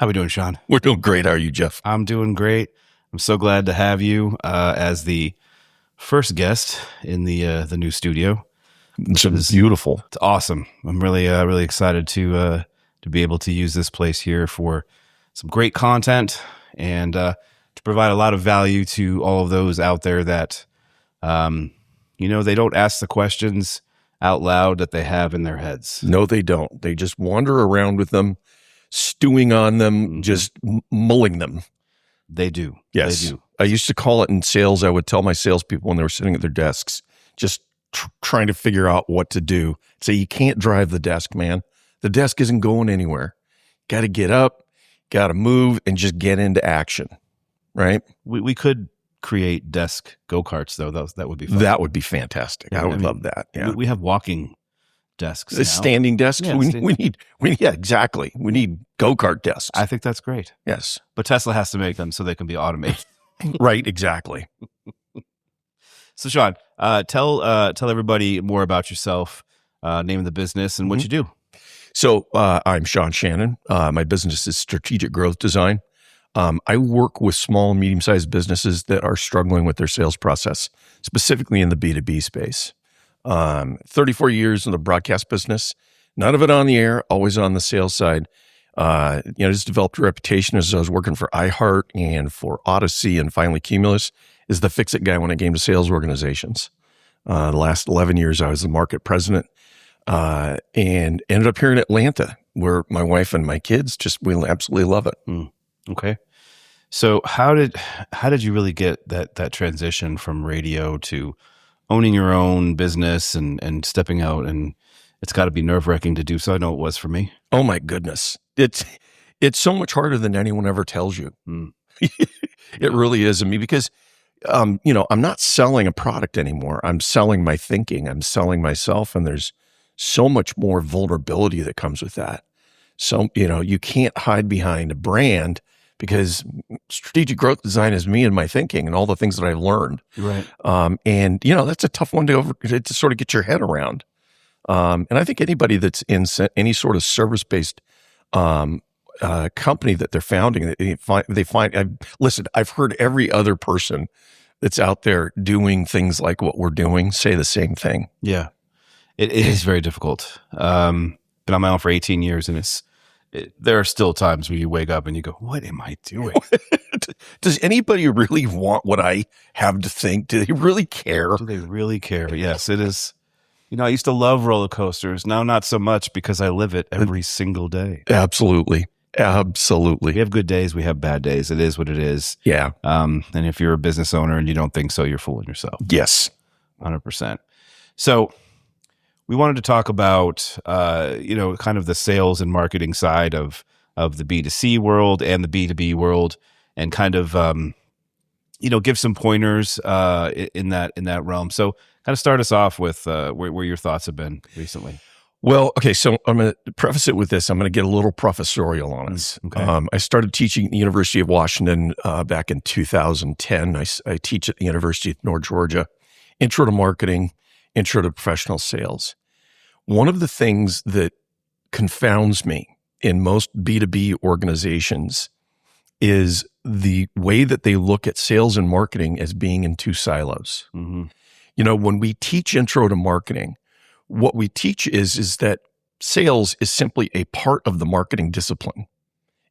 How we doing, Sean? We're doing great. How are you, Jeff? I'm doing great. I'm so glad to have you as the first guest in the new studio. It's beautiful. It's awesome. I'm really excited to be able to use this place here for some great content and to provide a lot of value to all of those out there that they don't ask the questions out loud that they have in their heads. No, they don't. They just wander around with them, stewing on them, just mulling them. They do. Yes. They do. I used to call it in sales. I would tell my salespeople when they were sitting at their desks, just trying to figure out what to do. Say, you can't drive the desk, man. The desk isn't going anywhere. Got to get up, got to move, and just get into action, right? We could create desk go-karts, though. That would be fun. That would be fantastic. Yeah, I would love that. Yeah. We have walking desks now. Standing desks. Yeah, Yeah, exactly. We need go-kart desks. I think that's great. Yes. But Tesla has to make them so they can be automated. Right, exactly. So, Sean, tell everybody more about yourself, name of the business, and what you do. So I'm Sean Shannon. My business is Strategic Growth Design. I work with small and medium-sized businesses that are struggling with their sales process, specifically in the B2B space. 34 years in the broadcast business, none of it on the air, always on the sales side. Just developed a reputation as I was working for iHeart and for Audacy and finally Cumulus as the fix-it guy when it came to sales organizations. The last 11 years, I was the market president and ended up here in Atlanta where my wife and my kids we absolutely love it. Okay. So how did you really get that transition from radio to owning your own business and stepping out? And it's got to be nerve-wracking to do so. I know it was for me. Oh my goodness. It's so much harder than anyone ever tells you. It really is. I mean, because, I'm not selling a product anymore. I'm selling my thinking. I'm selling myself. And there's so much more vulnerability that comes with that. So, you can't hide behind a brand because strategic growth design is me and my thinking and all the things that I've learned. Right. That's a tough one to sort of get your head around. And I think anybody that's in any sort of service-based company that they're founding, listen, I've heard every other person that's out there doing things like what we're doing say the same thing. Yeah, it is very difficult. Been on my own for 18 years, and there are still times where you wake up and you go, what am I doing? Does anybody really want what I have to think? Do they really care? Do they really care? Yes, it is. I used to love roller coasters. Now, not so much because I live it every single day. Absolutely. We have good days. We have bad days. It is what it is. Yeah. And if you're a business owner and you don't think so, you're fooling yourself. Yes. 100%. So we wanted to talk about, kind of the sales and marketing side of the B2C world and the B2B world, and kind of, give some pointers in that realm. So kind of start us off with where your thoughts have been recently. Well, okay, so I'm going to preface it with this. I'm going to get a little professorial on us. Okay. I started teaching at the University of Washington back in 2010. I teach at the University of North Georgia, Intro to Marketing, Intro to Professional Sales. One of the things that confounds me in most B2B organizations is the way that they look at sales and marketing as being in two silos. Mm-hmm. When we teach Intro to Marketing, what we teach is that sales is simply a part of the marketing discipline.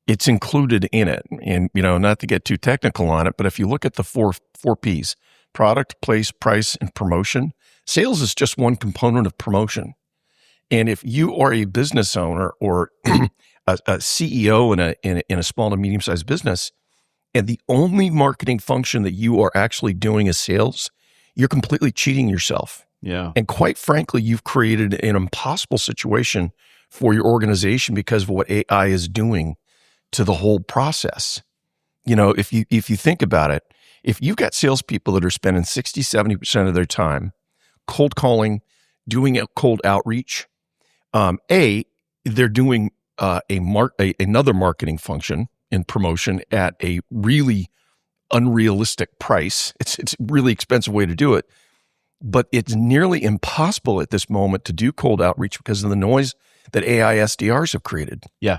It's included in it. And, not to get too technical on it, but if you look at the four Ps, product, place, price, and promotion, sales is just one component of promotion. And if you are a business owner or a CEO in a small to medium-sized business, and the only marketing function that you are actually doing is sales, you're completely cheating yourself. Yeah. And quite frankly, you've created an impossible situation for your organization because of what AI is doing to the whole process. If you think about it, if you've got salespeople that are spending 60, 70% of their time cold calling, doing a cold outreach, they're doing another marketing function in promotion at a really unrealistic price. It's a really expensive way to do it. But it's nearly impossible at this moment to do cold outreach because of the noise that AI SDRs have created. Yeah.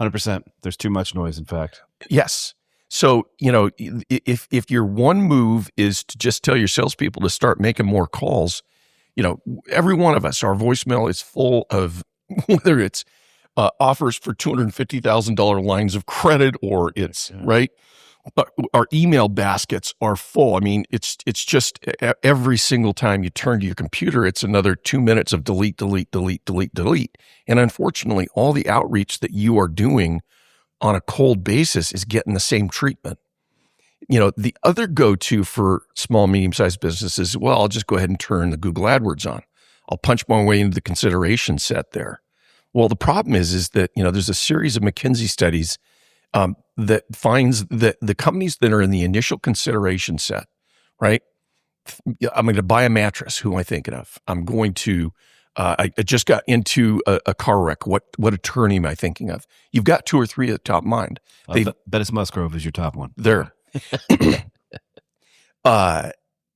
100%. There's too much noise, in fact. Yes. So, if your one move is to just tell your salespeople to start making more calls, every one of us, our voicemail is full of whether it's offers for $250,000 lines of credit or it's right. But our email baskets are full. I mean, it's just every single time you turn to your computer, it's another 2 minutes of delete, delete, delete, delete, delete. And unfortunately, all the outreach that you are doing on a cold basis is getting the same treatment. The other go-to for small, medium-sized businesses, well, I'll just go ahead and turn the Google AdWords on. I'll punch my way into the consideration set there. Well, the problem is that, there's a series of McKinsey studies that finds that the companies that are in the initial consideration set, right? I'm going to buy a mattress. Who am I thinking of? I'm going to, I just got into a car wreck. What attorney am I thinking of? You've got 2 or 3 at the top of mind. Bettis Musgrove is your top one. There.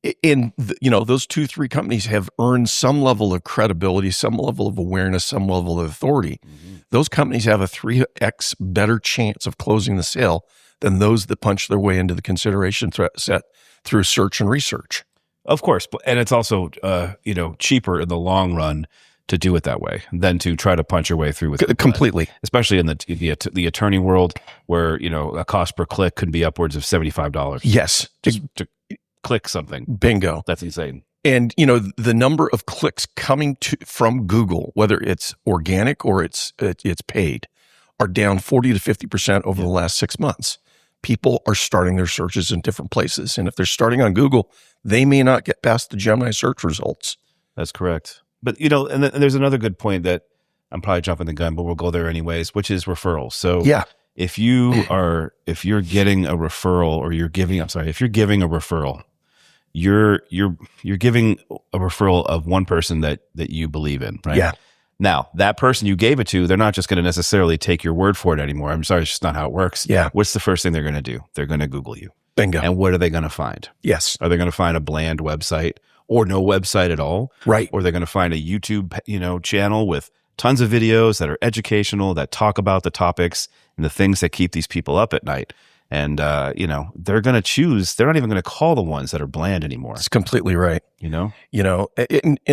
Those 2-3 companies have earned some level of credibility, some level of awareness, some level of authority. Mm-hmm. Those companies have a 3x better chance of closing the sale than those that punch their way into the consideration set through search and research. Of course. And it's also, cheaper in the long run to do it that way than to try to punch your way through with completely, especially in the attorney world where, a cost per click could be upwards of $75. Yes. Just to click something. Bingo. That's insane. And, the number of clicks coming from Google, whether it's organic or it's paid, are down 40 to 50% over the last 6 months. People are starting their searches in different places. And if they're starting on Google, they may not get past the Gemini search results. That's correct. But, and there's another good point that I'm probably jumping the gun, but we'll go there anyways, which is referrals. So if you're getting a referral or if you're giving a referral, you're giving a referral of one person that you believe in, right? Yeah. Now, that person you gave it to, they're not just going to necessarily take your word for it anymore. I'm sorry, it's just not how it works. Yeah. What's the first thing they're going to do? They're going to Google you. Bingo. And what are they going to find? Yes. Are they going to find a bland website or no website at all? Right. Or they're going to find a YouTube, channel with tons of videos that are educational, that talk about the topics and the things that keep these people up at night. And, they're going to choose, they're not even going to call the ones that are bland anymore. That's completely right. And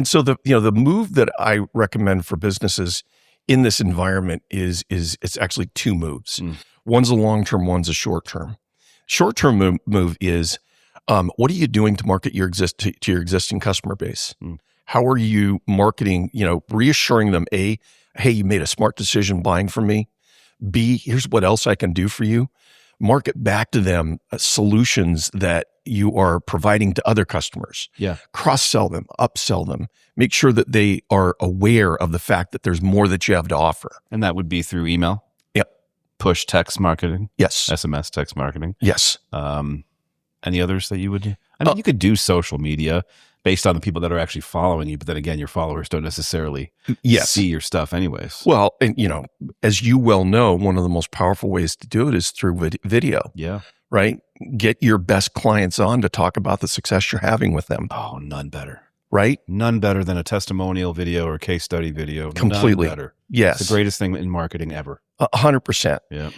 so the move that I recommend for businesses in this environment is it's actually 2 moves. One's a long-term, one's a short-term. Short-term move is, what are you doing to market to your existing customer base? How are you marketing, reassuring them, A, hey, you made a smart decision buying from me. B, here's what else I can do for you. Market back to them solutions that you are providing to other customers. Yeah. Cross-sell them, upsell them. Make sure that they are aware of the fact that there's more that you have to offer. And that would be through email? Yep. Push text marketing? Yes. SMS text marketing? Yes. Any others that you would do? I mean, you could do social media based on the people that are actually following you, but then again, your followers don't necessarily see your stuff anyways. Well, and as you well know, one of the most powerful ways to do it is through video. Yeah. Right? Get your best clients on to talk about the success you're having with them. Oh, none better. Right? None better than a testimonial video or case study video. Completely. None better. Yes. It's the greatest thing in marketing ever. 100%. Yeah.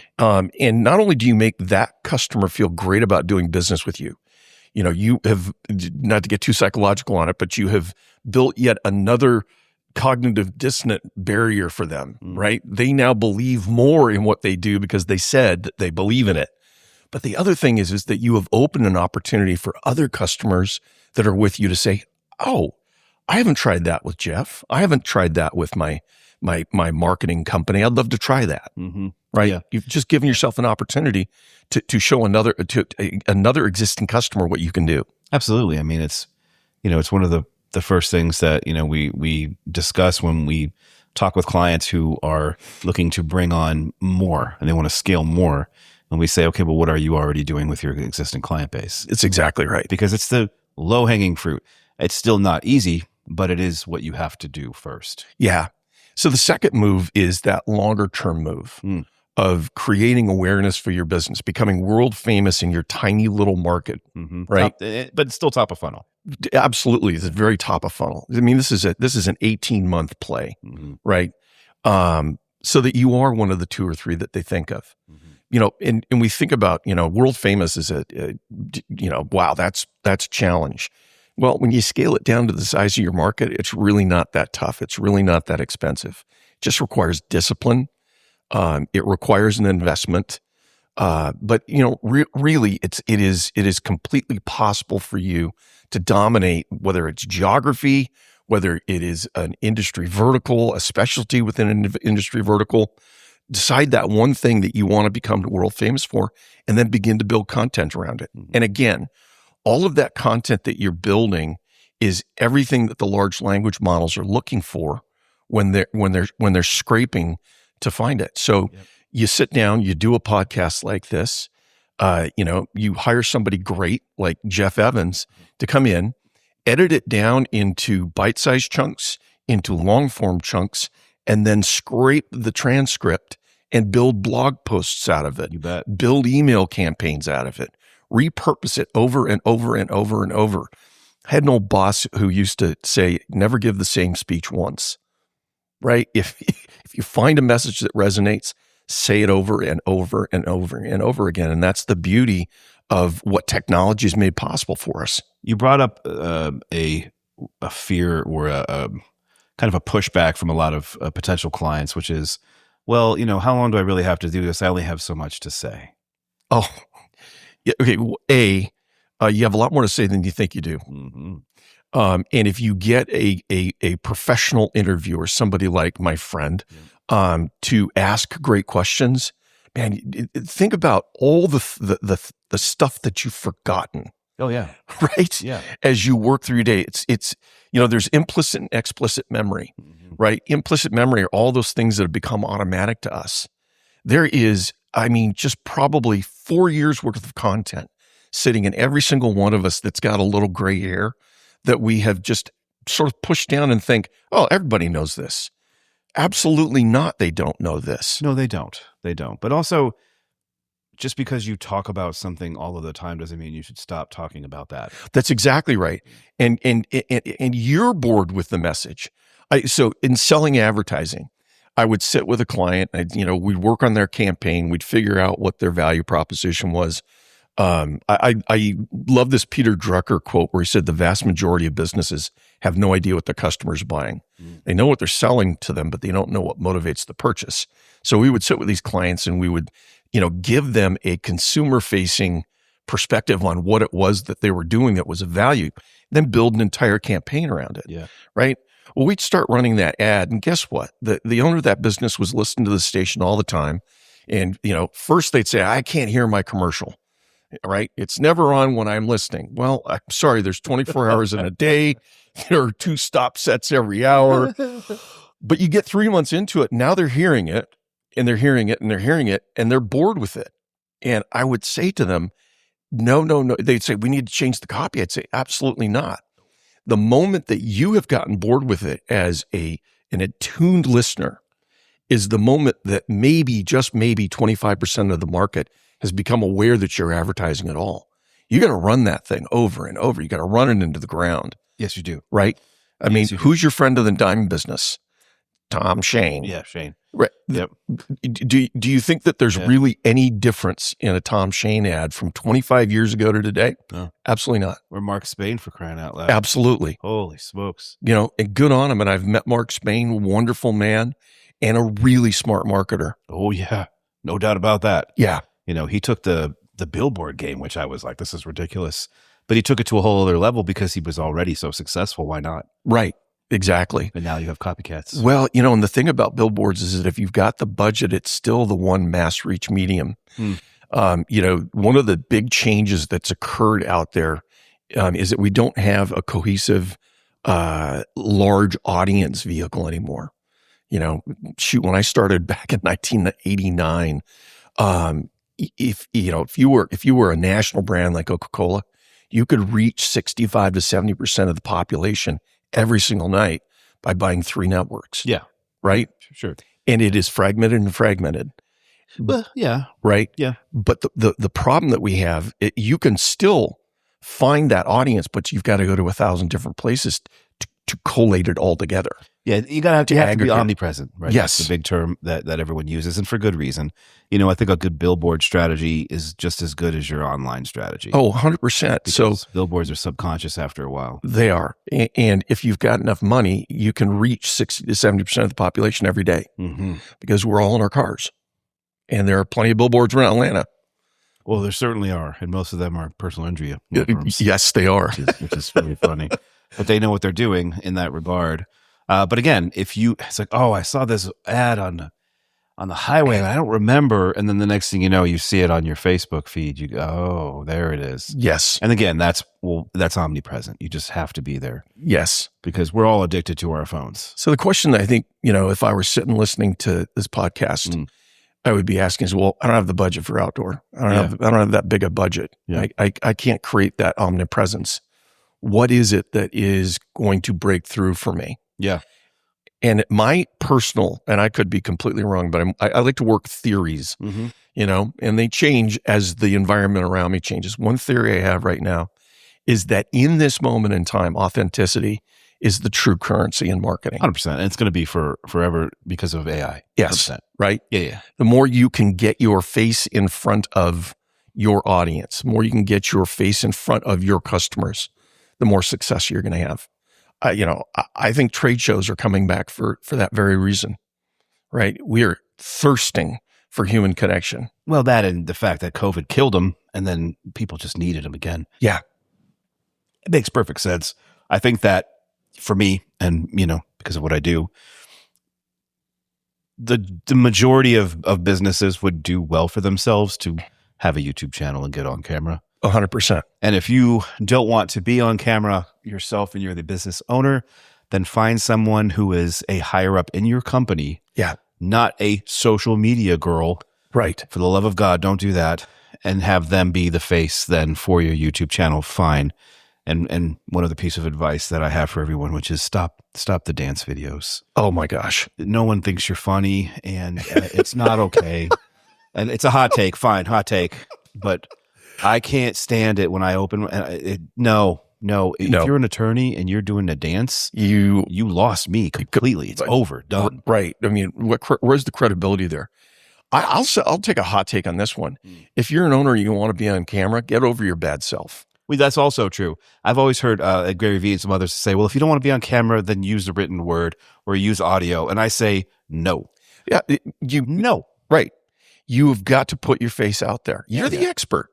And not only do you make that customer feel great about doing business with you, you have, not to get too psychological on it, but you have built yet another cognitive dissonant barrier for them, right? They now believe more in what they do because they said that they believe in it. But the other thing is that you have opened an opportunity for other customers that are with you to say, oh, I haven't tried that with Jeff. I haven't tried that with my marketing company. I'd love to try that. Mm-hmm. Right. Yeah. You've just given yourself an opportunity to show another existing customer what you can do. Absolutely. I mean, it's one of the first things that, we discuss when we talk with clients who are looking to bring on more and they want to scale more. And we say, okay, well, what are you already doing with your existing client base? It's exactly right. Because it's the low hanging fruit. It's still not easy, but it is what you have to do first. Yeah. So the second move is that longer term move of creating awareness for your business, becoming world famous in your tiny little market, right? But it's still top of funnel. Absolutely. It's very top of funnel. I mean, this is an 18-month play, right? so that you are one of the 2 or 3 that they think of. And we think about, world famous is wow, that's a challenge. Well, when you scale it down to the size of your market, it's really not that tough. It's really not that expensive. It just requires discipline. It requires an investment. But really it is completely possible for you to dominate, whether it's geography, whether it is an industry vertical, a specialty within an industry vertical. Decide that one thing that you want to become world famous for, and then begin to build content around it. And again, all of that content that you're building is everything that the large language models are looking for when they're scraping to find it. So you sit down, you do a podcast like this, you hire somebody great like Jeff Evans to come in, edit it down into bite-sized chunks, into long-form chunks, and then scrape the transcript and build blog posts out of it. You bet. Build email campaigns out of it. Repurpose it over and over and over and over. I had an old boss who used to say, never give the same speech once, right? If you find a message that resonates, say it over and over and over and over again. And that's the beauty of what technology has made possible for us. You brought up a fear or a kind of a pushback from a lot of potential clients, which is, well, how long do I really have to do this? I only have so much to say. Oh, yeah. Okay. Well, you have a lot more to say than you think you do. And if you get a professional interviewer, somebody like my friend, to ask great questions, man, think about all the stuff that you've forgotten. Oh yeah. Right. Yeah. As you work through your day, it's there's implicit and explicit memory, right? Implicit memory are all those things that have become automatic to us. There is, just probably 4 years worth of content sitting in every single one of us that's got a little gray hair that we have just sort of pushed down and think, oh, everybody knows this. Absolutely not. They don't know this. No, they don't. They don't. But also, just because you talk about something all of the time doesn't mean you should stop talking about that. That's exactly right. And you're bored with the message. So in selling advertising, I would sit with a client, we'd work on their campaign. We'd figure out what their value proposition was. I love this Peter Drucker quote where he said, the vast majority of businesses have no idea what their customers are buying. They know what they're selling to them, but they don't know what motivates the purchase. So we would sit with these clients and we would, give them a consumer-facing perspective on what it was that they were doing that was of value, then build an entire campaign around it. Yeah. Right? Well, we'd start running that ad, and guess what? The owner of that business was listening to the station all the time. And, first they'd say, I can't hear my commercial. Right? It's never on when I'm listening. Well, I'm sorry, there's 24 hours in a day. There are 2 stop sets every hour. But you get 3 months into it, now they're hearing it, and they're hearing it, and they're hearing it, and they're bored with it. And I would say to them, no. They'd say, we need to change the copy. I'd say, absolutely not. The moment that you have gotten bored with it as an attuned listener is the moment that maybe, just maybe 25% of the market has become aware that you're advertising at all. You got to run that thing over and over. You got to run it into the ground. Yes, you do. Right? Who's your friend of the diamond business? Tom Shane. Yeah, Shane. Right. Yep. Do you think that there's really any difference in a Tom Shane ad from 25 years ago to today? No. Absolutely not. Or Mark Spain, for crying out loud. Absolutely. Holy smokes. And good on him. And I've met Mark Spain, wonderful man, and a really smart marketer. Oh yeah. No doubt about that. Yeah. He took the Billboard game, which I was like, this is ridiculous. But he took it to a whole other level because he was already so successful. Why not? Right. Exactly. And now you have copycats. Well, and the thing about billboards is that if you've got the budget, it's still the one mass reach medium. One of the big changes that's occurred out there is that we don't have a cohesive, large audience vehicle anymore. When I started back in 1989, if you were a national brand like Coca-Cola, you could reach 65 to 70% of the population every single night by buying 3 networks. Yeah. Right? Sure. And it is fragmented. Well, yeah. Right? Yeah. But the problem that we have, you can still find that audience, but you've got to go to 1,000 different places to collate it all together. Yeah, you have to be aggregate. omnipresent, right? Yes. That's the big term that everyone uses, and for good reason. I think a good billboard strategy is just as good as your online strategy. Oh, 100%. So billboards are subconscious after a while. They are. And if you've got enough money, you can reach 60 to 70% of the population every day because we're all in our cars. And there are plenty of billboards around Atlanta. Well, there certainly are. And most of them are personal injury. Yes, they are. Which is really funny. But they know what they're doing in that regard. But again, it's like, oh, I saw this ad on the highway and I don't remember. And then the next thing you know, you see it on your Facebook feed. You go, oh, there it is. Yes. And again, that's omnipresent. You just have to be there. Yes. Because we're all addicted to our phones. So the question that I think, if I were sitting listening to this podcast, I would be asking is, well, I don't have the budget for outdoor. I don't have that big a budget. Yeah. I can't create that omnipresence. What is it that is going to break through for me? Yeah. And my personal, and I could be completely wrong, but I like to work theories, and they change as the environment around me changes. One theory I have right now is that in this moment in time, authenticity is the true currency in marketing. 100%. And it's going to be forever because of AI. 100%. Yes. Right? Yeah. The more you can get your face in front of your audience, the more you can get your face in front of your customers, the more success you're going to have. I think trade shows are coming back for that very reason, right? We are thirsting for human connection. Well, that and the fact that COVID killed them and then people just needed them again. Yeah. It makes perfect sense. I think that for me, and, because of what I do, the majority of businesses would do well for themselves to have a YouTube channel and get on camera. 100%. And if you don't want to be on camera yourself and you're the business owner, then find someone who is a higher up in your company. Yeah. Not a social media girl. Right. For the love of God, don't do that. And have them be the face then for your YouTube channel. Fine. And one other piece of advice that I have for everyone, which is stop the dance videos. Oh my gosh. No one thinks you're funny and it's not okay. And it's a hot take. Fine. Hot take. But I can't stand it when I open. No. If you're an attorney and you're doing a dance, you lost me completely. It's over, done. Right. I mean, where's the credibility there? I'll take a hot take on this one. If you're an owner and you want to be on camera, get over your bad self. Well, that's also true. I've always heard Gary Vee and some others say, well, if you don't want to be on camera, then use the written word or use audio. And I say, no. Yeah. No. Right. You've got to put your face out there. You're the expert.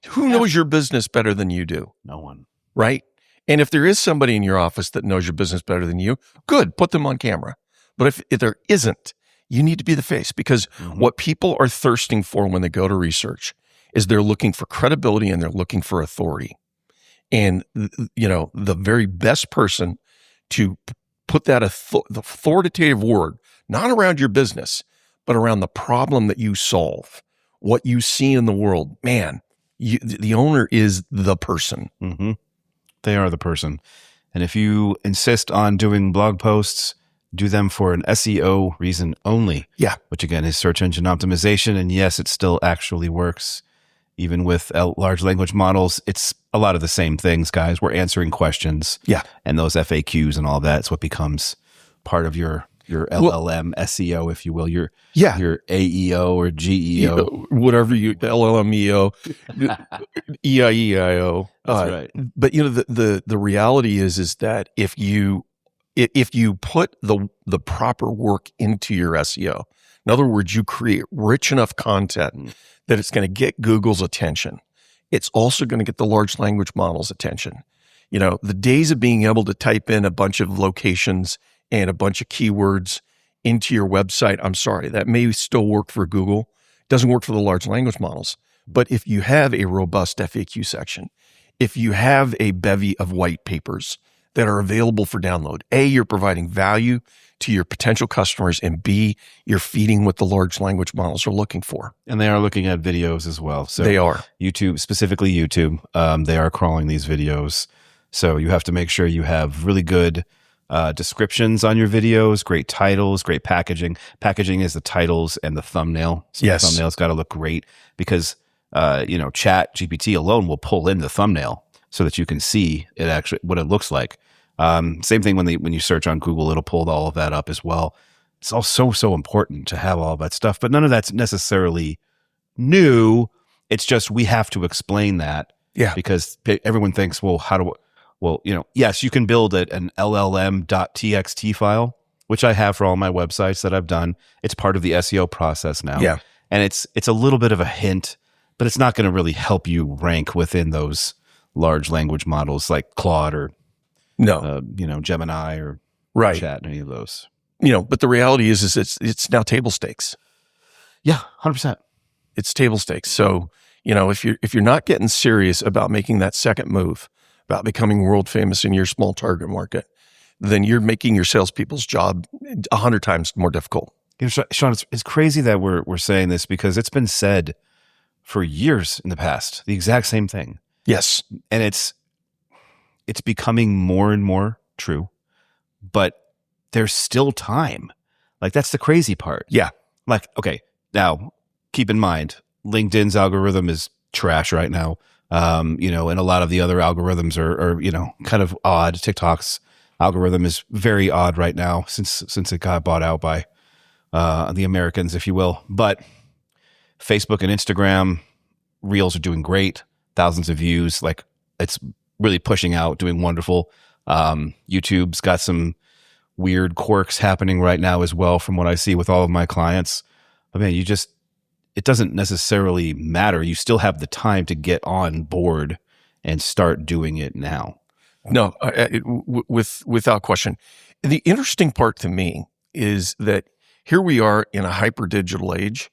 Who knows your business better than you do? No one. Right? And if there is somebody in your office that knows your business better than you, good, put them on camera. But if there isn't, you need to be the face because what people are thirsting for when they go to research is they're looking for credibility and they're looking for authority. And, the very best person to put that authoritative word, not around your business, but around the problem that you solve, what you see in the world, man, the owner is the person. They are the person. And if you insist on doing blog posts, do them for an SEO reason only. Yeah. Which again is search engine optimization. And yes, it still actually works. Even with large language models, it's a lot of the same things, guys. We're answering questions. Yeah. And those FAQs and all that. It's what becomes part of your LLM SEO, if you will, your AEO or GEO, whatever LLM EO, EIEIO. That's right. But the reality is that if you put the proper work into your SEO, in other words, you create rich enough content that it's going to get Google's attention. It's also going to get the large language model's attention. The days of being able to type in a bunch of locations and a bunch of keywords into your website, I'm sorry, that may still work for Google. It doesn't work for the large language models. But if you have a robust FAQ section, if you have a bevy of white papers that are available for download, A, you're providing value to your potential customers, and B, you're feeding what the large language models are looking for. And they are looking at videos as well. So they are. YouTube, specifically YouTube, they are crawling these videos. So you have to make sure you have really good descriptions on your videos, great titles, great packaging. Packaging is the titles and the thumbnail. So yes. The thumbnail's got to look great because, Chat GPT alone will pull in the thumbnail so that you can see it actually what it looks like. Same thing when you search on Google, it'll pull all of that up as well. It's all so important to have all that stuff, but none of that's necessarily new. It's just we have to explain that, because everyone thinks, well, yes, you can build an LLM.txt file, which I have for all my websites that I've done. It's part of the SEO process now. Yeah. And it's a little bit of a hint, but it's not going to really help you rank within those large language models like Claude or Gemini or Chat, any of those. But the reality is it's now table stakes. Yeah, 100%. It's table stakes. So, if you're not getting serious about making that second move, about becoming world famous in your small target market, then you're making your salespeople's job 100 times more difficult. Sean, it's crazy that we're saying this, because it's been said for years in the past, the exact same thing. Yes. And it's becoming more and more true, but there's still time. Like, that's the crazy part. Yeah. Like, okay, now keep in mind, LinkedIn's algorithm is trash right now. And a lot of the other algorithms are kind of odd. TikTok's algorithm is very odd right now since it got bought out by the Americans, if you will. But Facebook and Instagram Reels are doing great. Thousands of views. Like, it's really pushing out, doing wonderful. YouTube's got some weird quirks happening right now as well, from what I see with all of my clients. I mean, it doesn't necessarily matter. You still have the time to get on board and start doing it now. No, without question. The interesting part to me is that here we are in a hyper digital age,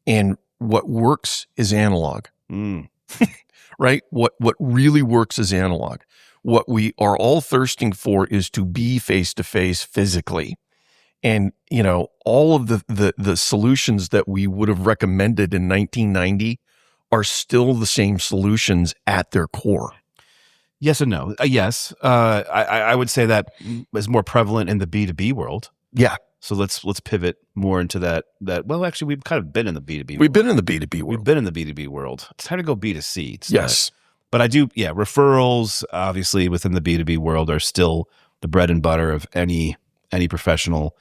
and what works is analog, right? What really works is analog. What we are all thirsting for is to be face to face physically. And, all of the solutions that we would have recommended in 1990 are still the same solutions at their core. Yes and no. Yes. I would say that is more prevalent in the B2B world. Yeah. So let's pivot more into that. Well, actually, we've kind of been in the B2B world. We've been in the B2B world. We've been in the B2B world. It's time to go B2C. Yes. But I do, referrals, obviously, within the B2B world are still the bread and butter of any professional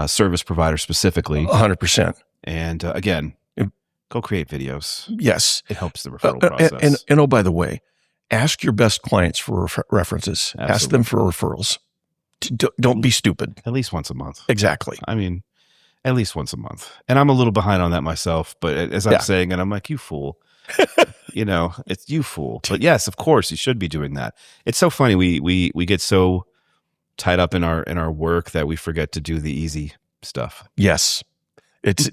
service provider specifically. 100%. And again, go create videos. Yes. It helps the referral process. And oh, by the way, ask your best clients for references. Absolutely. Ask them for referrals. Don't be stupid. At least once a month. Exactly. I mean, at least once a month. And I'm a little behind on that myself, but as I'm saying it, I'm like, you fool. It's you fool. But yes, of course, you should be doing that. It's so funny. We get so tied up in our work that we forget to do the easy stuff. Yes. It's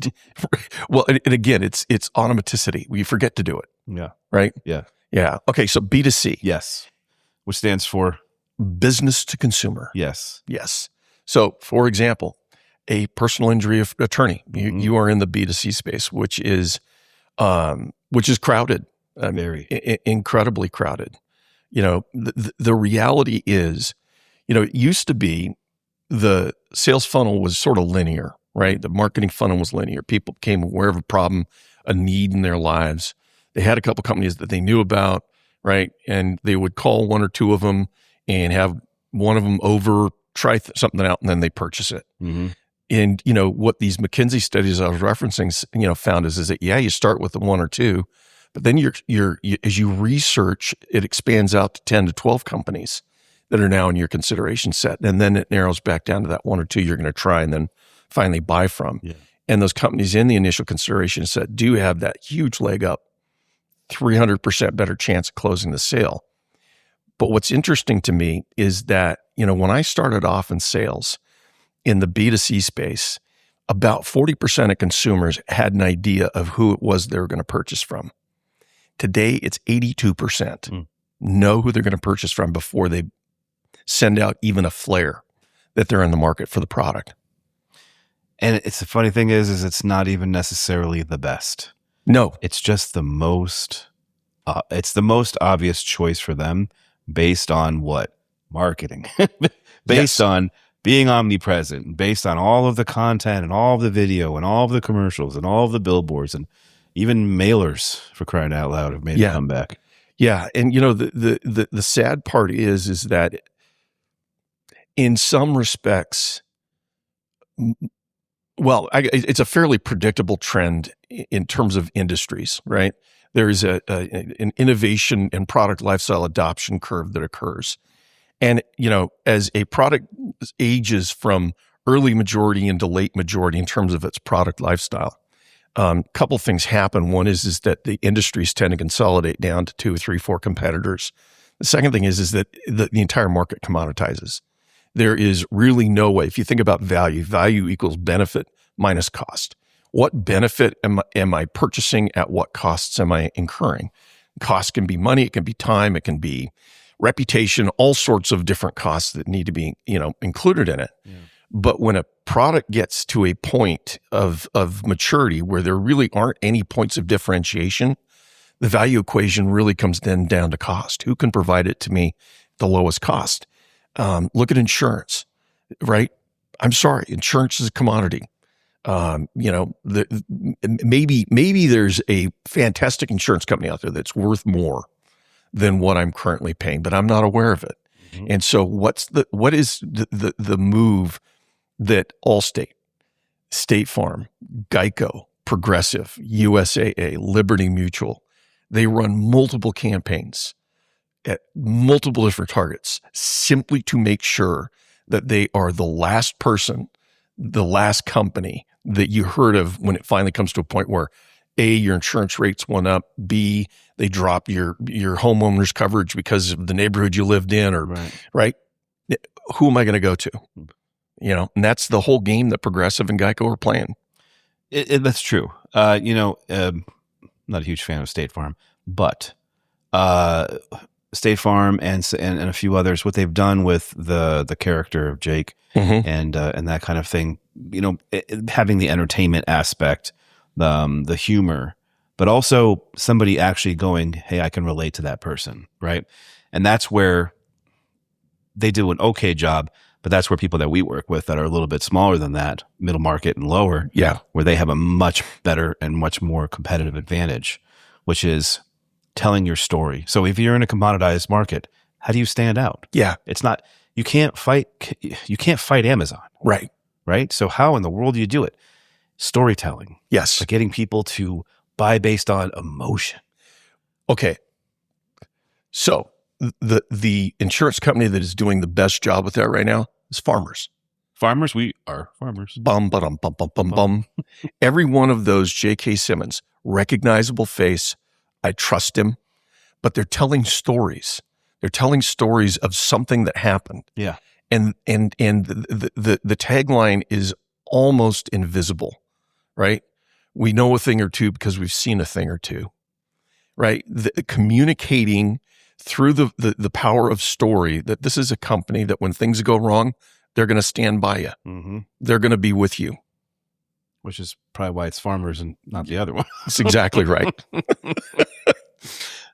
well, and again, it's automaticity. We forget to do it. Yeah. Right? Yeah. Yeah. Okay. So B2C. Yes. Which stands for business to consumer. Yes. Yes. So, for example, a personal injury attorney, you are in the B2C space, which is crowded, very incredibly crowded. The reality is, it used to be the sales funnel was sort of linear, right? The marketing funnel was linear. People became aware of a problem, a need in their lives. They had a couple companies that they knew about, right? And they would call one or two of them and have one of them try something out, and then they purchase it. Mm-hmm. And, what these McKinsey studies I was referencing, found is that, you start with the one or two, but then as you research, it expands out to 10 to 12 companies that are now in your consideration set. And then it narrows back down to that one or two you're going to try and then finally buy from. Yeah. And those companies in the initial consideration set do have that huge leg up, 300% better chance of closing the sale. But what's interesting to me is that, when I started off in sales in the B2C space, about 40% of consumers had an idea of who it was they were going to purchase from. Today, it's 82% know who they're going to purchase from before they send out even a flare that they're in the market for the product. And it's the funny thing is it's not even necessarily the best. No. It's just the most obvious choice for them based on what? Marketing. Based on being omnipresent, based on all of the content and all of the video and all of the commercials and all of the billboards and even mailers, for crying out loud, have made a comeback. Yeah. And the sad part is that in some respects, well, it's a fairly predictable trend in terms of industries, right? There is an innovation and product lifestyle adoption curve that occurs. And, as a product ages from early majority into late majority in terms of its product lifestyle, couple things happen. One is that the industries tend to consolidate down to 2, 3, 4 competitors. The second thing is that the entire market commoditizes. There is really no way. If you think about value equals benefit minus cost. What benefit am I purchasing? At what costs am I incurring? Cost can be money, it can be time, it can be reputation, all sorts of different costs that need to be, included in it. Yeah. But when a product gets to a point of maturity where there really aren't any points of differentiation, the value equation really comes then down to cost. Who can provide it to me at the lowest cost? Look at insurance, right? I'm sorry, insurance is a commodity. Maybe there's a fantastic insurance company out there that's worth more than what I'm currently paying, but I'm not aware of it. Mm-hmm. And so what is the move that Allstate, State Farm, Geico, Progressive, USAA, Liberty Mutual, they run multiple campaigns at multiple different targets simply to make sure that they are the last person, the last company that you heard of when it finally comes to a point where A, your insurance rates went up, B, they dropped your homeowner's coverage because of the neighborhood you lived in, or right? Who am I going to go to? And that's the whole game that Progressive and Geico are playing. That's true. Not a huge fan of State Farm, but State Farm and a few others, what they've done with the character of Jake, mm-hmm. and that kind of thing, having the entertainment aspect, the humor, but also somebody actually going, hey, I can relate to that person, right? And that's where they do an okay job, but that's where people that we work with that are a little bit smaller than that, middle market and lower, where they have a much better and much more competitive advantage, which is telling your story. So if you're in a commoditized market, how do you stand out? Yeah. It's not, you can't fight Amazon. Right. Right. So how in the world do you do it? Storytelling. Yes. Like getting people to buy based on emotion. Okay. So the insurance company that is doing the best job with that right now is Farmers. Farmers, we are Farmers. Bum, ba-dum, bum, bum, bum, bum. Every one of those J.K. Simmons, recognizable face, I trust him, but they're telling stories. They're telling stories of something that happened. Yeah. And the tagline is almost invisible, right? We know a thing or two because we've seen a thing or two, right? Communicating through the power of story that this is a company that when things go wrong, they're going to stand by you. Mm-hmm. They're going to be with you. Which is probably why it's Farmers and not the other one. That's exactly right.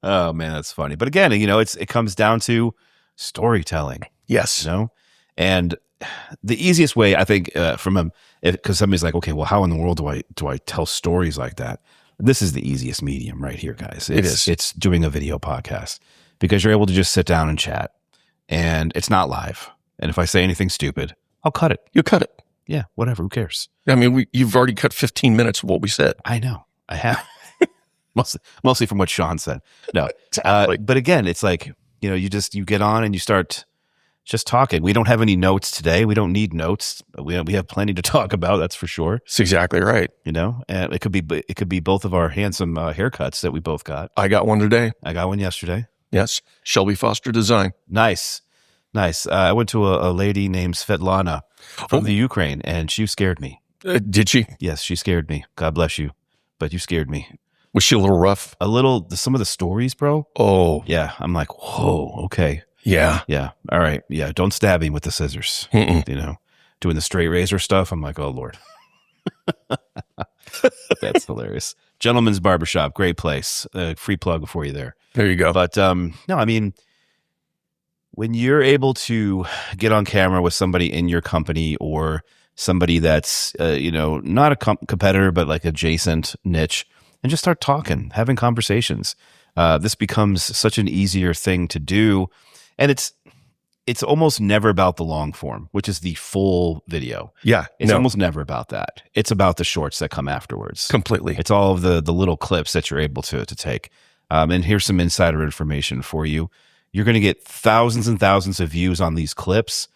Oh man, that's funny. But again, it comes down to storytelling. Yes. And the easiest way, I think, because somebody's like, okay, well, how in the world do I tell stories like that? This is the easiest medium right here, guys. It's doing a video podcast because you're able to just sit down and chat, and it's not live. And if I say anything stupid, I'll cut it. You cut it. Yeah, whatever. Who cares? I mean, you've already cut 15 minutes of what we said. I know. I have. mostly from what Sean said. No, exactly. But again, it's like, you get on and you start just talking. We don't have any notes today. We don't need notes. We have plenty to talk about. That's for sure. That's exactly right. And it could be both of our handsome haircuts that we both got. I got one today. I got one yesterday. Yes. Shelby Foster Design. Nice. I went to a lady named Svetlana from the Ukraine, and she scared me. Did she? Yes, she scared me. God bless you. But you scared me. Was she a little rough? A little. Some of the stories, bro. Oh. Yeah. I'm like, whoa, okay. Yeah. Yeah. All right. Yeah. Don't stab me with the scissors. Mm-mm. Doing the straight razor stuff. I'm like, oh, Lord. That's hilarious. Gentleman's Barbershop. Great place. Free plug for you there. There you go. But no, I mean, when you're able to get on camera with somebody in your company or somebody that's, not a competitor, but like adjacent niche, and just start talking, having conversations, this becomes such an easier thing to do. And it's almost never about the long form, which is the full video. Yeah. It's almost never about that. It's about the shorts that come afterwards. Completely. It's all of the little clips that you're able to take. And here's some insider information for you. You're going to get thousands and thousands of views on these clips,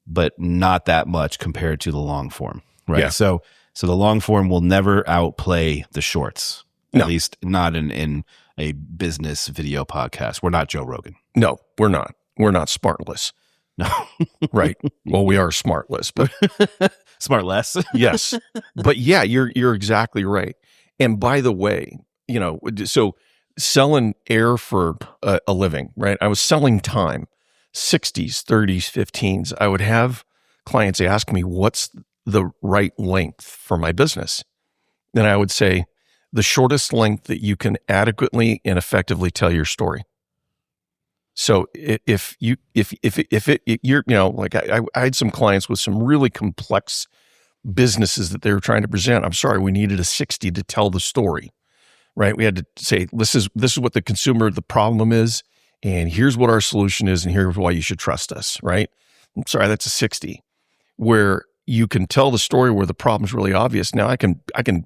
but not that much compared to the long form, right? Yeah. So the long form will never outplay the shorts, at least not in a business video podcast. We're not Joe Rogan. No, we're not. We're not smartless. No. Right. Well, we are smartless, but smart less. yes. But yeah, you're exactly right. And by the way, so selling air for a living, right? I was selling time, 60s, 30s, 15s. I would have clients ask me, what's the right length for my business? And I would say, the shortest length that you can adequately and effectively tell your story. So if you're, like I had some clients with some really complex businesses that they were trying to present. I'm sorry, we needed a 60 to tell the story, right? We had to say, this is what the problem is, and here's what our solution is, and here's why you should trust us, right? I'm sorry, that's a 60. Where you can tell the story where the problem's really obvious. Now I can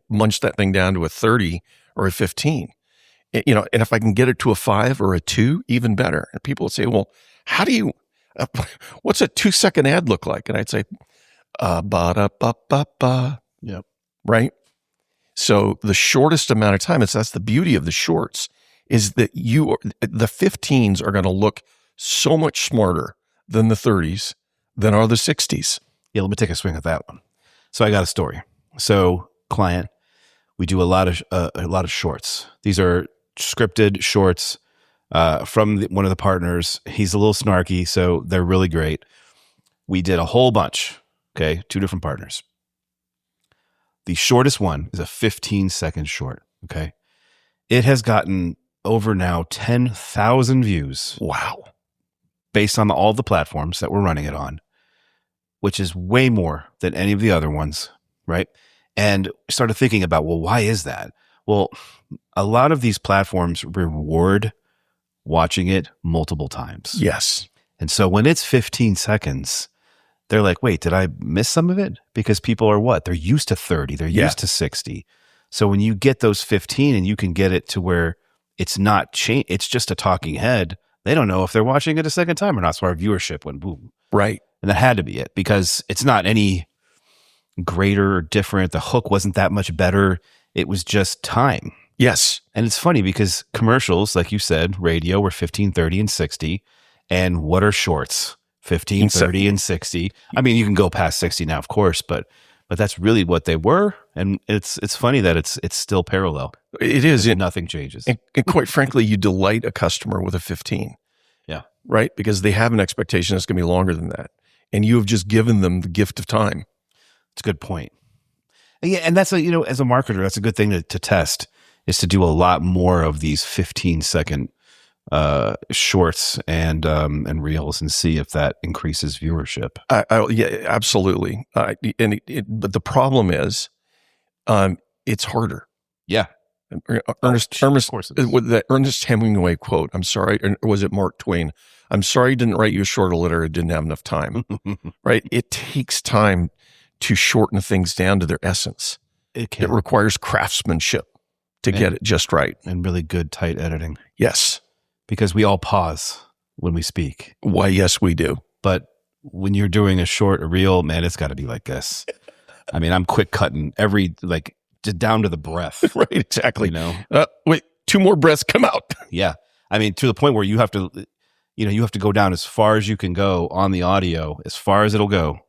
munch that thing down to a 30 or a 15. And if I can get it to a 5 or a 2, even better. And people would say, well, how do you, what's a 2-second ad look like? And I'd say, ba-da-ba-ba-ba. Yep. Right? So the shortest amount of time, that's the beauty of the shorts, is that the 15s are going to look so much smarter than the 30s than are the 60s. Yeah, let me take a swing at that one. So I got a story. So client, we do a lot of shorts. These are scripted shorts from one of the partners. He's a little snarky, so they're really great. We did a whole bunch, okay? 2 different partners. The shortest one is a 15-second short, okay? It has gotten over now 10,000 views. Wow. Based on all the platforms that we're running it on, which is way more than any of the other ones, right? And started thinking about, well, why is that? Well, a lot of these platforms reward watching it multiple times. Yes. And so when it's 15 seconds, they're like, wait, did I miss some of it? Because people are what? They're used to 30. They're used to 60. So when you get those 15 and you can get it to where it's not it's just a talking head, they don't know if they're watching it a second time or not. So our viewership went boom. Right. And that had to be it, because it's not any greater or different. The hook wasn't that much better. It was just time. Yes. And it's funny because commercials, like you said, radio were 15, 30, and 60. And what are shorts? 15, 30, and 60. I mean, you can go past 60 now, of course, but that's really what they were. And it's funny that it's still parallel. It is. Nothing changes. And quite frankly, you delight a customer with a 15. Yeah. Right? Because they have an expectation that's going to be longer than that. And you have just given them the gift of time. It's a good point. And yeah, and that's as a marketer, that's a good thing to test, is to do a lot more of these 15-second shorts and reels and see if that increases viewership. Yeah, absolutely. But the problem is, it's harder. Yeah. Ernest that Ernest Hemingway quote. I'm sorry, or was it Mark Twain? I'm sorry I didn't write you a shorter letter. I didn't have enough time. Right? It takes time to shorten things down to their essence. It requires craftsmanship to get it just right. And really good, tight editing. Yes. Because we all pause when we speak. Why, yes, we do. But when you're doing a reel, man, it's got to be like this. I mean, I'm quick cutting just down to the breath. Right, exactly. Wait, 2 more breaths, come out. Yeah. I mean, to the point where you have to go down as far as you can go on the audio, as far as it'll go,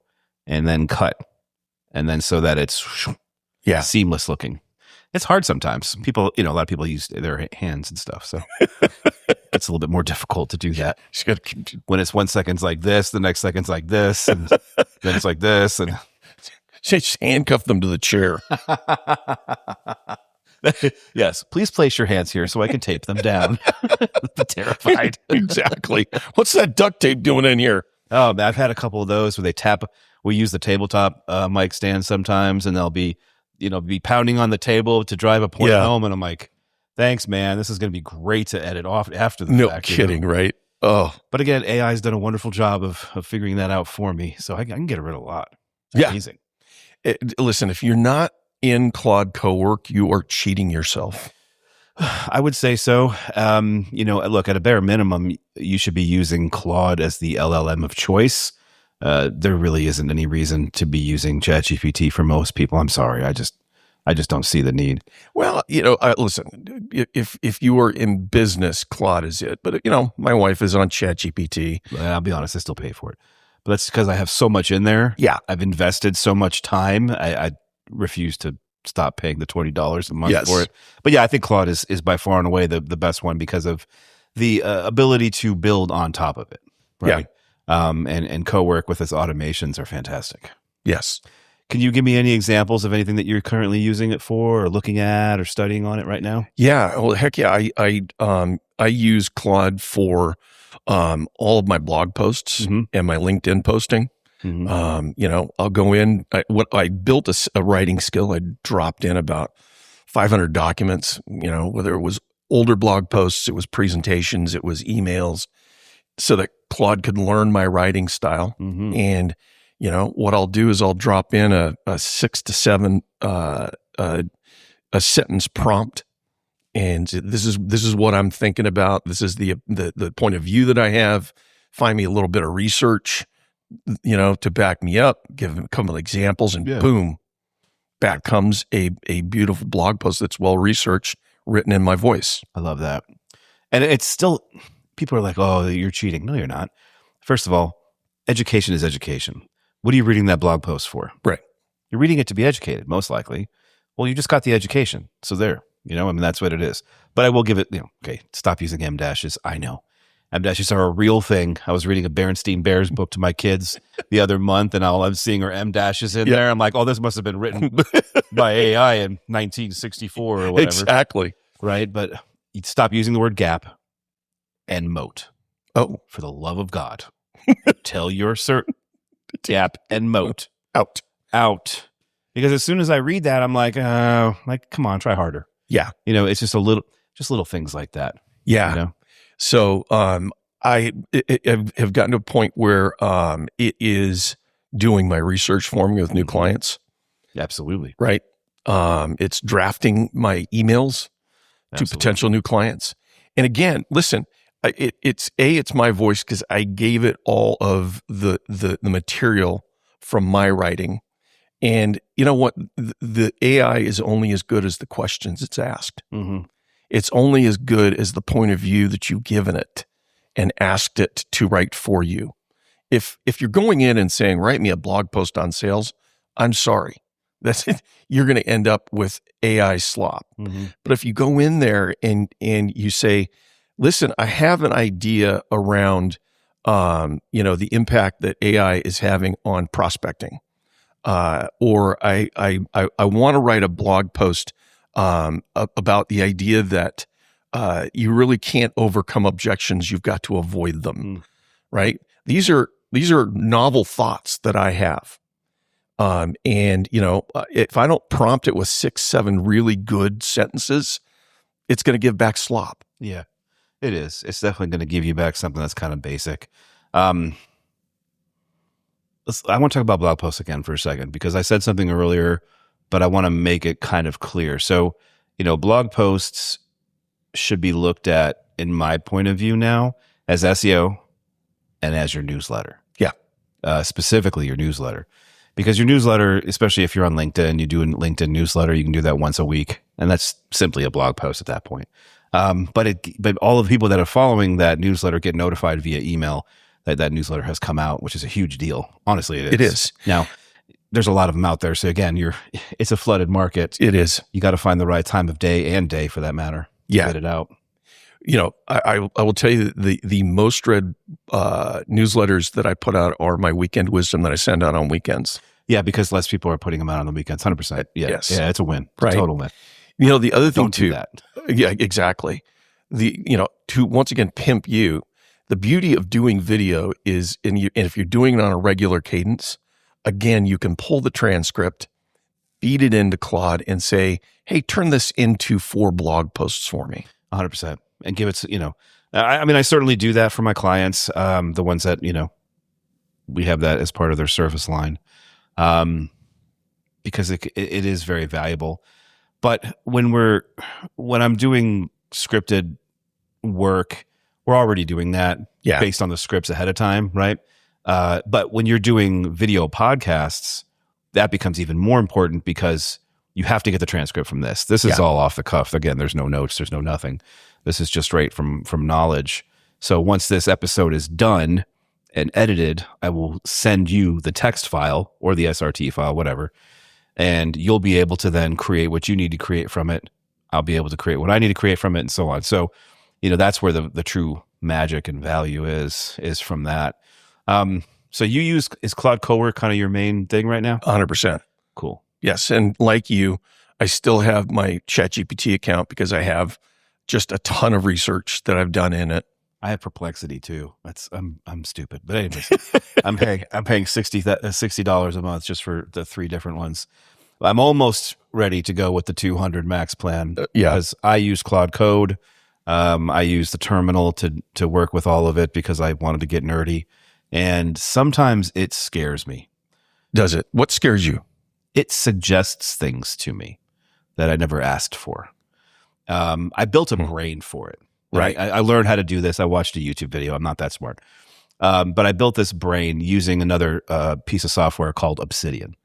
and then cut. And then so that it's seamless looking. It's hard sometimes. People, a lot of people use their hands and stuff. So it's a little bit more difficult to do that. When it's 1 second's like this, the next second's like this, and then it's like this. And just handcuff them to the chair. Yes, please place your hands here so I can tape them down. I'm terrified. Exactly. What's that duct tape doing in here? Oh, I've had a couple of those where they tap. We use the tabletop mic stand sometimes, and they'll be pounding on the table to drive a point home, and I'm like, thanks, man. This is going to be great to edit off after the fact. No kidding, right? Oh, But again, AI has done a wonderful job of figuring that out for me. So I can get rid of a lot. It's amazing. Listen, if you're not in Claude Cowork, you are cheating yourself. I would say so. Look, at a bare minimum, you should be using Claude as the LLM of choice. There really isn't any reason to be using ChatGPT for most people. I'm sorry. I just don't see the need. Well, listen, if you are in business, Claude is it. But, my wife is on ChatGPT. I'll be honest, I still pay for it. But that's because I have so much in there. Yeah. I've invested so much time. I refuse to stop paying the $20 a month for it. But yeah, I think Claude is by far and away the best one because of the ability to build on top of it. Right. Yeah. And co-work with its automations are fantastic. Yes. Can you give me any examples of anything that you're currently using it for or looking at or studying on it right now? Yeah. Well, heck yeah. I use Claude for all of my blog posts and my LinkedIn posting. I'll go in. I built a writing skill. I dropped in about 500 documents, whether it was older blog posts, it was presentations, it was emails, so that Claude could learn my writing style. And, what I'll do is I'll drop in a 6 to 7 a sentence prompt. And this is what I'm thinking about. This is the point of view that I have. Find me a little bit of research, to back me up, give them a couple of examples, and boom, back comes a beautiful blog post that's well-researched, written in my voice. I love that. And it's still, people are like, oh, you're cheating. No, you're not. First of all, education is education. What are you reading that blog post for? Right. You're reading it to be educated, most likely. Well, you just got the education. So there, that's what it is. But I will give it, okay, stop using M dashes. I know. M dashes are a real thing. I was reading a Berenstain Bears book to my kids the other month, and all I'm seeing are M dashes in there. I'm like, oh, this must have been written by AI in 1964 or whatever. Exactly. Right? But you stop using the word gap and moat. Oh. For the love of God. Tell you're certain. Gap and moat. Out. Because as soon as I read that, I'm like, come on, try harder. Yeah. It's just little things like that. Yeah. So I have gotten to a point where it is doing my research for me with new clients. Absolutely. Right. It's drafting my emails to potential new clients. And again, listen, it's my voice because I gave it all of the material from my writing. And you know what? The AI is only as good as the questions it's asked. It's only as good as the point of view that you've given it and asked it to write for you. If you're going in and saying, write me a blog post on sales, I'm sorry. That's it. You're going to end up with AI slop. But if you go in there and you say, listen, I have an idea around, the impact that AI is having on prospecting, or I want to write a blog post about the idea that you really can't overcome objections; you've got to avoid them. Right? These are novel thoughts that I have, and if I don't prompt it with 6, 7 really good sentences, it's going to give back slop. Yeah. It is. It's definitely going to give you back something that's kind of basic. I want to talk about blog posts again for a second because I said something earlier, but I want to make it kind of clear. So, blog posts should be looked at, in my point of view now, as SEO and as your newsletter. Yeah. Specifically your newsletter. Because your newsletter, especially if you're on LinkedIn, you do a LinkedIn newsletter, you can do that once a week. And that's simply a blog post at that point. But all of the people that are following that newsletter get notified via email that newsletter has come out, which is a huge deal. Honestly, it is. It is. Now, there's a lot of them out there. So again, it's a flooded market. It is. You got to find the right time of day and day for that matter. Yeah. Get it out. I will tell you that the most read newsletters that I put out are my weekend wisdom that I send out on weekends. Yeah, because less people are putting them out on the weekends. 100%. Yeah. Yes. Yeah, it's a win. It's right. a total win. The other thing Don't too. do that. Yeah, exactly. To once again pimp you. The beauty of doing video is, and if you're doing it on a regular cadence, again, you can pull the transcript, feed it into Claude, and say, "Hey, turn this into 4 blog posts for me." 100%, and give it, I mean, I certainly do that for my clients, the ones that, we have that as part of their service line, because it is very valuable. But when I'm doing scripted work, we're already doing that based on the scripts ahead of time, right? But when you're doing video podcasts, that becomes even more important because you have to get the transcript from this. This is all off the cuff. Again, there's no notes, there's no nothing. This is just straight from knowledge. So once this episode is done and edited, I will send you the text file or the SRT file, whatever, and you'll be able to then create what you need to create from it. I'll be able to create what I need to create from it, and so on. So, that's where the true magic and value is from that. So is Claude Cowork kind of your main thing right now? 100%. Cool. Yes. And like you, I still have my ChatGPT account because I have just a ton of research that I've done in it. I have Perplexity too. I'm stupid, but anyways, I'm paying $60 a month just for the 3 different ones. I'm almost ready to go with the 200 max plan. Because I use Claude Code. I use the terminal to work with all of it because I wanted to get nerdy, and sometimes it scares me. Does it? What scares you? It suggests things to me that I never asked for. I built a brain for it. Right. I learned how to do this. I watched a YouTube video. I'm not that smart. But I built this brain using another piece of software called Obsidian.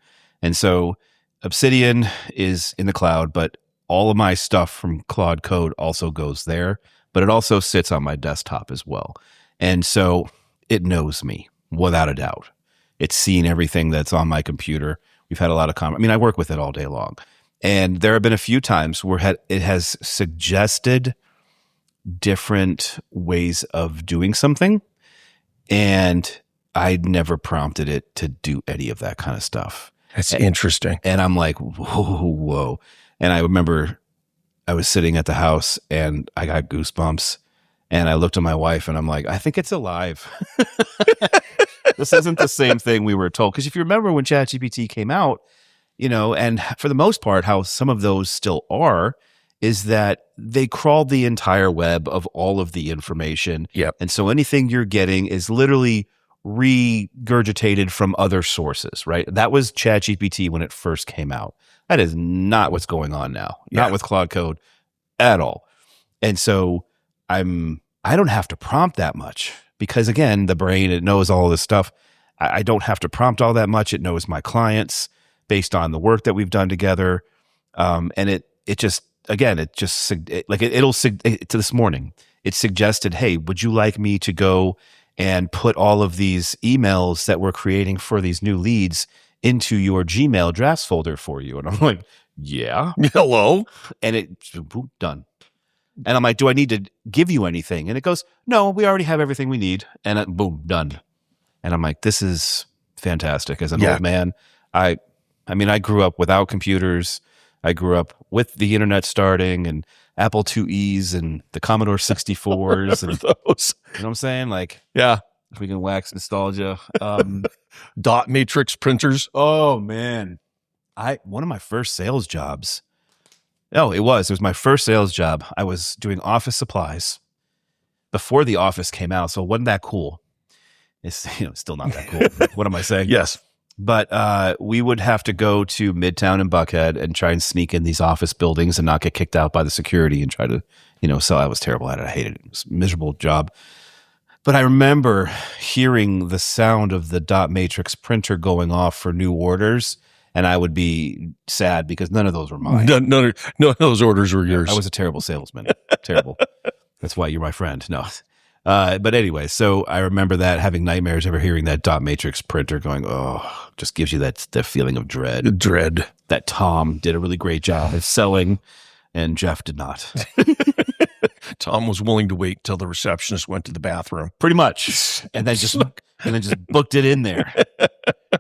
And so Obsidian is in the cloud, but all of my stuff from Claude Code also goes there, but it also sits on my desktop as well. And so it knows me without a doubt. It's seen everything that's on my computer. We've had a lot of I work with it all day long. And there have been a few times where it has suggested different ways of doing something, and I never prompted it to do any of that kind of stuff. That's interesting. And I'm like, whoa. And I remember I was sitting at the house and I got goosebumps, and I looked at my wife and I'm like, I think it's alive. This isn't the same thing we were told. Because if you remember when ChatGPT came out, and for the most part, how some of those still are, is that they crawled the entire web of all of the information. Yep. And so anything you're getting is literally regurgitated from other sources, right? That was ChatGPT when it first came out. That is not what's going on now. Not with Claude Code at all. And so I don't have to prompt that much because, again, the brain, it knows all of this stuff. I don't have to prompt all that much. It knows my clients based on the work that we've done together. And this morning, it suggested, hey, would you like me to go and put all of these emails that we're creating for these new leads into your Gmail drafts folder for you? And I'm like, yeah. Hello. And boom, done. And I'm like, do I need to give you anything? And it goes, no, we already have everything we need. And boom, done. And I'm like, this is fantastic. As an old man, I grew up without computers. I grew up with the internet starting and Apple IIe's and the Commodore 64s. And those. You know what I'm saying? Like, if we can wax nostalgia. Dot matrix printers. Oh man. One of my first sales jobs. Oh, it was my first sales job. I was doing office supplies before the Office came out. So it wasn't that cool. It's still not that cool. What am I saying? Yes. But we would have to go to Midtown and Buckhead and try and sneak in these office buildings and not get kicked out by the security and try to, sell. I was terrible at it. I hated it. It was a miserable job. But I remember hearing the sound of the dot matrix printer going off for new orders, and I would be sad because none of those were mine. None of those orders were yours. I was a terrible salesman. Terrible. That's why you're my friend. No. But anyway, so I remember that, having nightmares over hearing that dot matrix printer going, oh, just gives you that feeling of dread. Dread. That Tom did a really great job of selling, and Jeff did not. Tom was willing to wait till the receptionist went to the bathroom. Pretty much. And then just booked it in there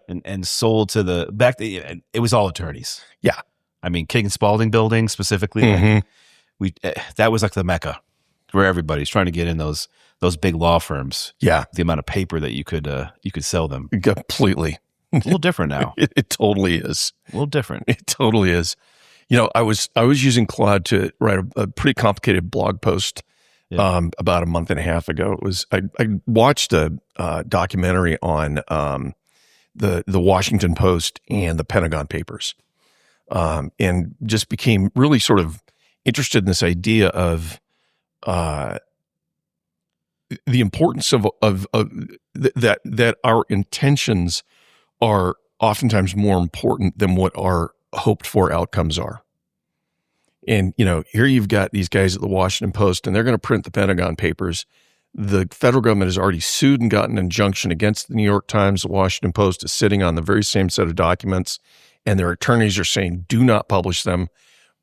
and sold to the back. It was all attorneys. Yeah. I mean, King and Spalding building specifically. Mm-hmm. That was like the Mecca where everybody's trying to get in those big law firms. Yeah. The amount of paper that you could sell them. Completely. It's a little different now. It totally is. A little different. It totally is. I was using Claude to write a pretty complicated blog post about a month and a half ago. It was I watched a documentary on the Washington Post and the Pentagon Papers, and just became really sort of interested in this idea of the importance of that our intentions are oftentimes more important than what our hoped for outcomes are. And, here you've got these guys at the Washington Post, and they're going to print the Pentagon Papers. The federal government has already sued and gotten an injunction against the New York Times. The Washington Post is sitting on the very same set of documents, and their attorneys are saying, do not publish them.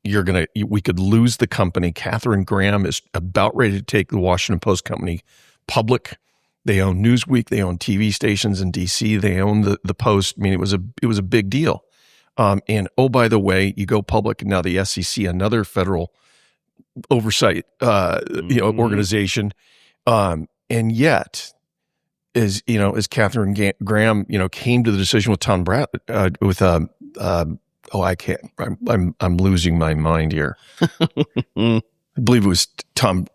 We could lose the company. Katharine Graham is about ready to take the Washington Post company public. They own Newsweek. They own TV stations in DC. They own the Post. I mean, it was a big deal. And oh, by the way, you go public, and now the SEC, another federal oversight, organization. And yet, as Katharine Graham, came to the decision with Tom Bradley, I can't. I'm losing my mind here. I believe it was Tom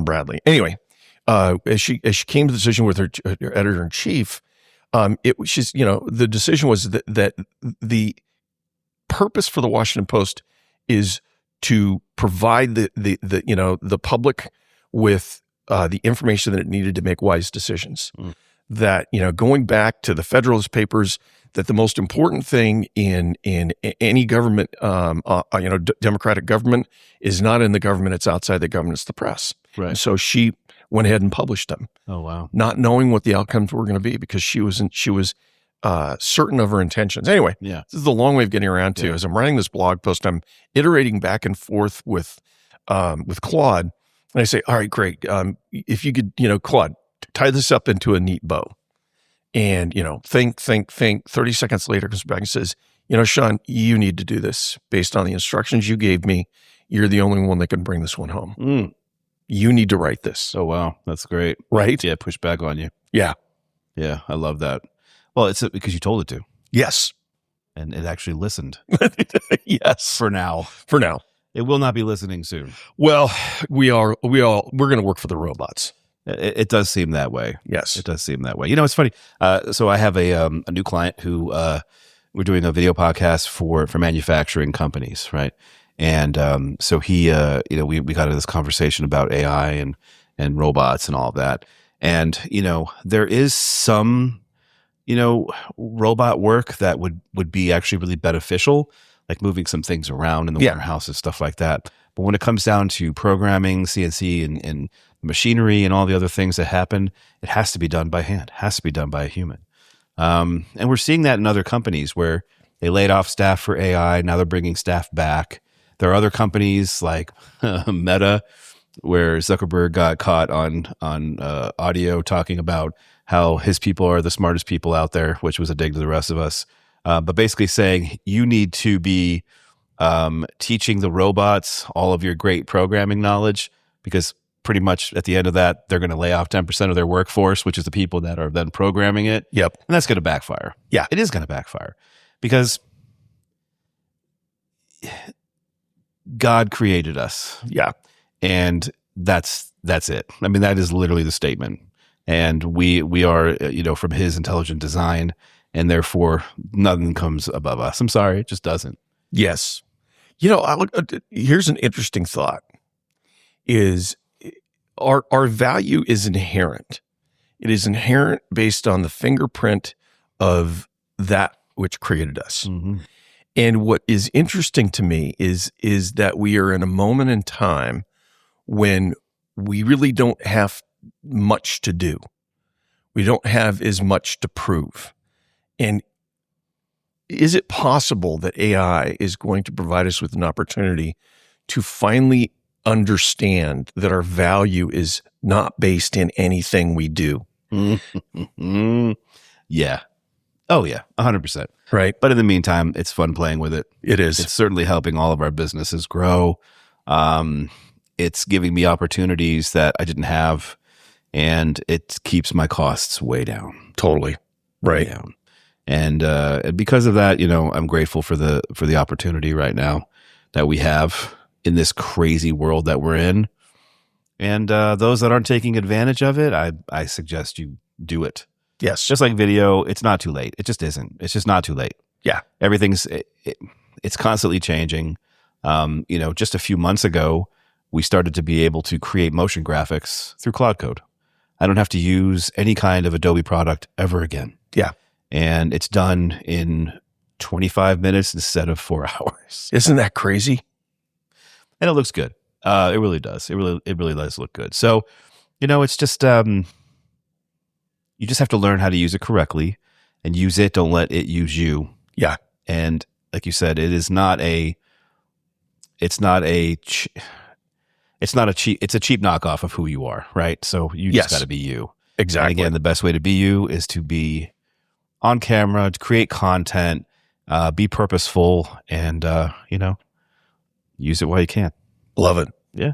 Bradley. Anyway, as she came to the decision with her editor in chief, the decision was that the purpose for the Washington Post is to provide the public with the information that it needed to make wise decisions. That, going back to the Federalist Papers, that the most important thing in any government, democratic government, is not in the government, it's outside the government, it's the press. Right. And so she went ahead and published them. Oh, wow. Not knowing what the outcomes were going to be, because she was certain of her intentions. Anyway, Yeah. This is a long way of getting around to. Yeah. As I'm writing this blog post, I'm iterating back and forth with Claude, and I say, all right, great. If you could, Claude, tie this up into a neat bow. And, think. 30 seconds later, comes back and says, Sean, you need to do this based on the instructions you gave me. You're the only one that can bring this one home. You need to write this. Oh, wow. That's great. Right? Yeah, push back on you. Yeah. Yeah, I love that. Well, it's because you told it to. Yes. And it actually listened. Yes. For now. For now. It will not be listening soon. Well, we're going to work for the robots. It does seem that way. Yes. It does seem that way. It's funny. So I have a new client who we're doing a video podcast for manufacturing companies, right? And so he, we got into this conversation about AI and robots and all of that. And, there is some, robot work that would be actually really beneficial, like moving some things around in the warehouses, stuff like that. But when it comes down to programming, CNC and machinery and all the other things that happen, it has to be done by hand, has to be done by a human. And we're seeing that in other companies where they laid off staff for AI. Now they're bringing staff back. There are other companies like Meta, where Zuckerberg got caught on audio talking about how his people are the smartest people out there, which was a dig to the rest of us. But basically saying you need to be teaching the robots all of your great programming knowledge, because pretty much at the end of that, they're going to lay off 10% of their workforce, which is the people that are then programming it. Yep. And that's going to backfire. Yeah. It is going to backfire because God created us. Yeah. And that's it. I mean, that is literally the statement. And we are, from his intelligent design, and therefore nothing comes above us. I'm sorry, it just doesn't. Yes. Here's an interesting thought is our value is inherent. It is inherent based on the fingerprint of that which created us. Mm-hmm. And what is interesting to me is that we are in a moment in time when we really don't have much to do. We don't have as much to prove. And is it possible that AI is going to provide us with an opportunity to finally understand that our value is not based in anything we do? Yeah. Oh, yeah. 100%. Right. But in the meantime, it's fun playing with it. It is. It's certainly helping all of our businesses grow. It's giving me opportunities that I didn't have, and it keeps my costs way down. Totally. Right. Way down. And because of that, I'm grateful for the opportunity right now that we have in this crazy world that we're in. And those that aren't taking advantage of it, I suggest you do it. Yes. Just like video, it's not too late. It just isn't. It's just not too late. Yeah. Everything's it's constantly changing. Just a few months ago, we started to be able to create motion graphics through Claude Code. I don't have to use any kind of Adobe product ever again. Yeah. And it's done in 25 minutes instead of 4 hours. Isn't that crazy? And it looks good. It really does. It really does look good. So, it's just you just have to learn how to use it correctly and use it. Don't let it use you. Yeah. And like you said, it's a cheap knockoff of who you are, right? So you just got to be you. Exactly. And again, the best way to be you is to be on camera, to create content, be purposeful, and use it while you can. Love it. Yeah.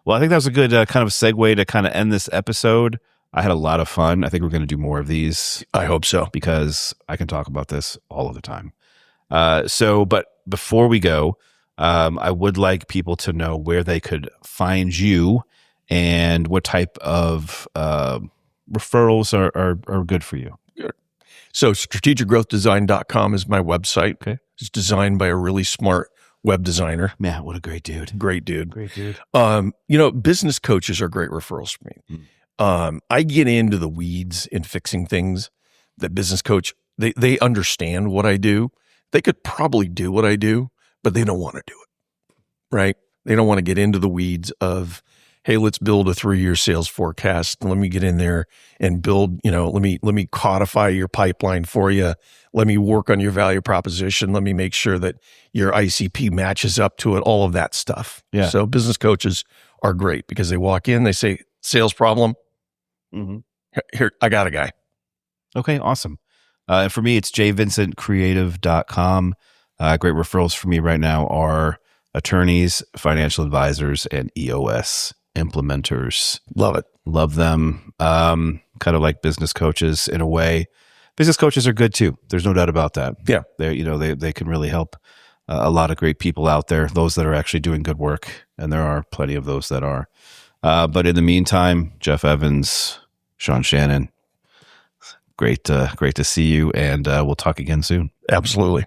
Well, I think that was a good kind of segue to kind of end this episode. I had a lot of fun. I think we're going to do more of these. I hope so. Because I can talk about this all of the time. But before we go, I would like people to know where they could find you and what type of referrals are good for you. Good. So strategicgrowthdesign.com is my website. Okay. It's designed by a really smart web designer. Man, what a great dude. Great dude. Great dude. Business coaches are great referrals for me. I get into the weeds in fixing things that business coach, they understand what I do. They could probably do what I do, but they don't want to do it, right? They don't want to get into the weeds of, hey, let's build a 3-year sales forecast. Let me get in there and build, let me codify your pipeline for you. Let me work on your value proposition. Let me make sure that your ICP matches up to it, all of that stuff. Yeah. So business coaches are great because they walk in, they say, sales problem. Mm-hmm. Here, I got a guy. Okay, awesome. And for me, it's jvincentcreative.com. Great referrals for me right now are attorneys, financial advisors, and EOS implementers. Love it. Love them. Kind of like business coaches in a way. Business coaches are good too. There's no doubt about that. Yeah. They can really help a lot of great people out there, those that are actually doing good work. And there are plenty of those that are. But in the meantime, Jeff Evans, Sean Shannon, great to see you. And we'll talk again soon. Absolutely.